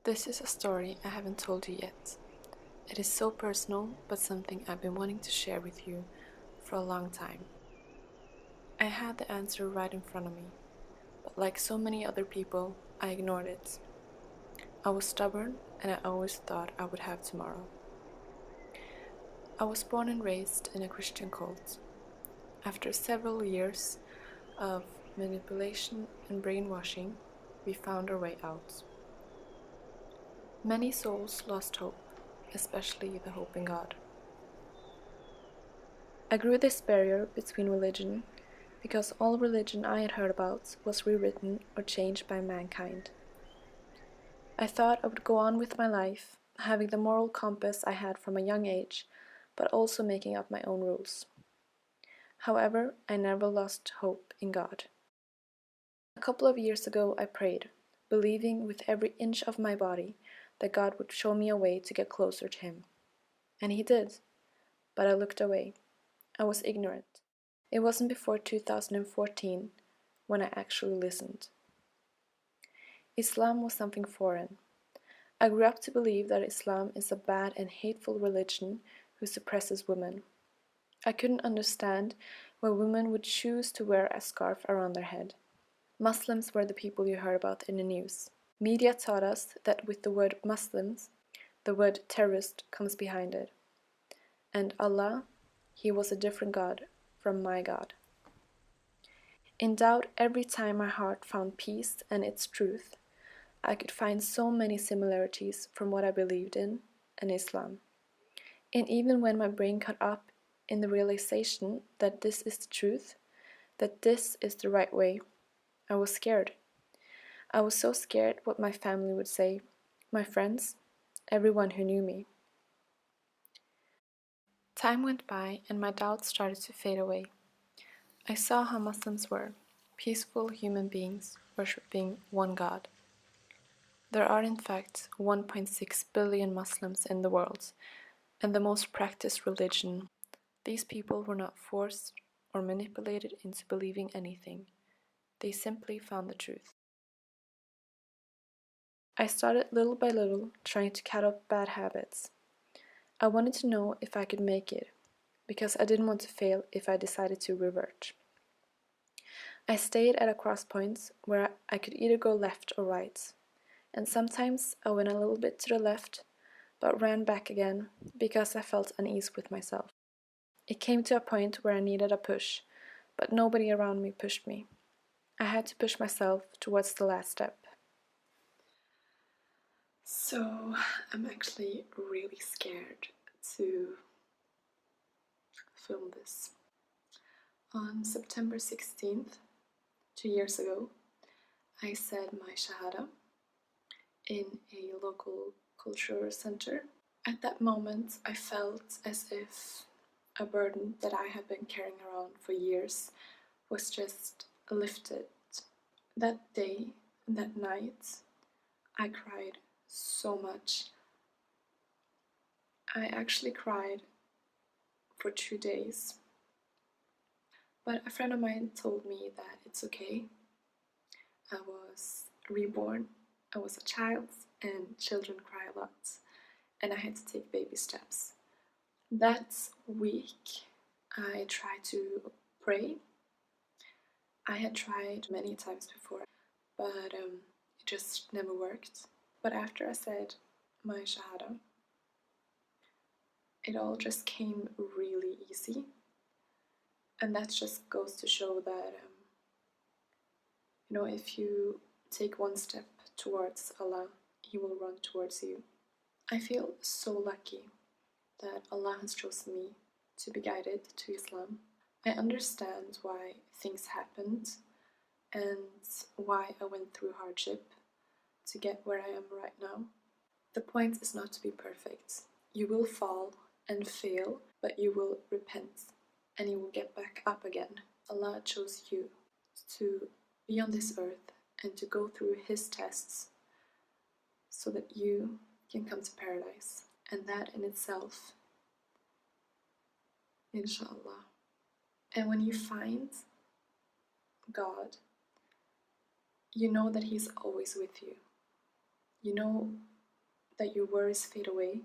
This is a story I haven't told you yet. It is so personal, but something I've been wanting to share with you for a long time. I had the answer right in front of me, but like so many other people, I ignored it. I was stubborn, and I always thought I would have tomorrow. I was born and raised in a Christian cult. After several years of manipulation and brainwashing, we found our way out. Many souls lost hope, especially the hope in God. I grew this barrier between religion because all religion I had heard about was rewritten or changed by mankind. I thought I would go on with my life, having the moral compass I had from a young age, but also making up my own rules. However, I never lost hope in God. A couple of years ago I prayed, believing with every inch of my body that God would show me a way to get closer to Him. And He did, but I looked away. I was ignorant. It wasn't before 2014 when I actually listened. Islam was something foreign. I grew up to believe that Islam is a bad and hateful religion who suppresses women. I couldn't understand why women would choose to wear a scarf around their head. Muslims were the people you heard about in the news. Media taught us that with the word Muslims, the word terrorist comes behind it. And Allah, He was a different God from my God. In doubt every time my heart found peace and its truth, I could find so many similarities from what I believed in and Islam. And even when my brain caught up in the realization that this is the truth, that this is the right way, I was scared. I was so scared what my family would say, my friends, everyone who knew me. Time went by and my doubts started to fade away. I saw how Muslims were, peaceful human beings worshipping one God. There are in fact 1.6 billion Muslims in the world, and the most practiced religion. These people were not forced or manipulated into believing anything. They simply found the truth. I started little by little trying to cut off bad habits. I wanted to know if I could make it, because I didn't want to fail if I decided to revert. I stayed at a crosspoint where I could either go left or right, and sometimes I went a little bit to the left, but ran back again because I felt unease with myself. It came to a point where I needed a push, but nobody around me pushed me. I had to push myself towards the last step. So I'm actually really scared to film this. On September 16th, 2 years ago, I said my Shahada in a local culture center. At that moment, I felt as if a burden that I had been carrying around for years was just lifted. That day, that night, I cried so much. I actually cried for 2 days. But a friend of mine told me that it's okay. I was reborn, I was a child, and children cry a lot, and I had to take baby steps. That week, I tried to pray. I had tried many times before, but it just never worked. But after I said my Shahada, it all just came really easy. And that just goes to show that, if you take one step towards Allah, He will run towards you. I feel so lucky that Allah has chosen me to be guided to Islam. I understand why things happened and why I went through hardship to get where I am right now. The point is not to be perfect. You will fall and fail, but you will repent and you will get back up again. Allah chose you to be on this earth and to go through His tests so that you can come to paradise. And that in itself, inshallah. And when you find God, you know that He's always with you. You know that your worries fade away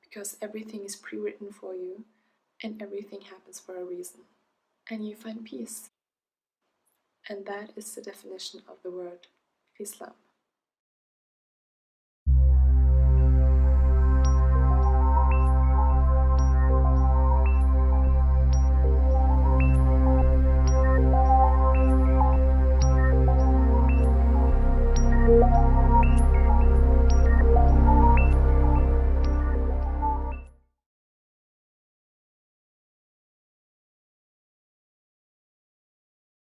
because everything is pre-written for you and everything happens for a reason. And you find peace. And that is the definition of the word Islam.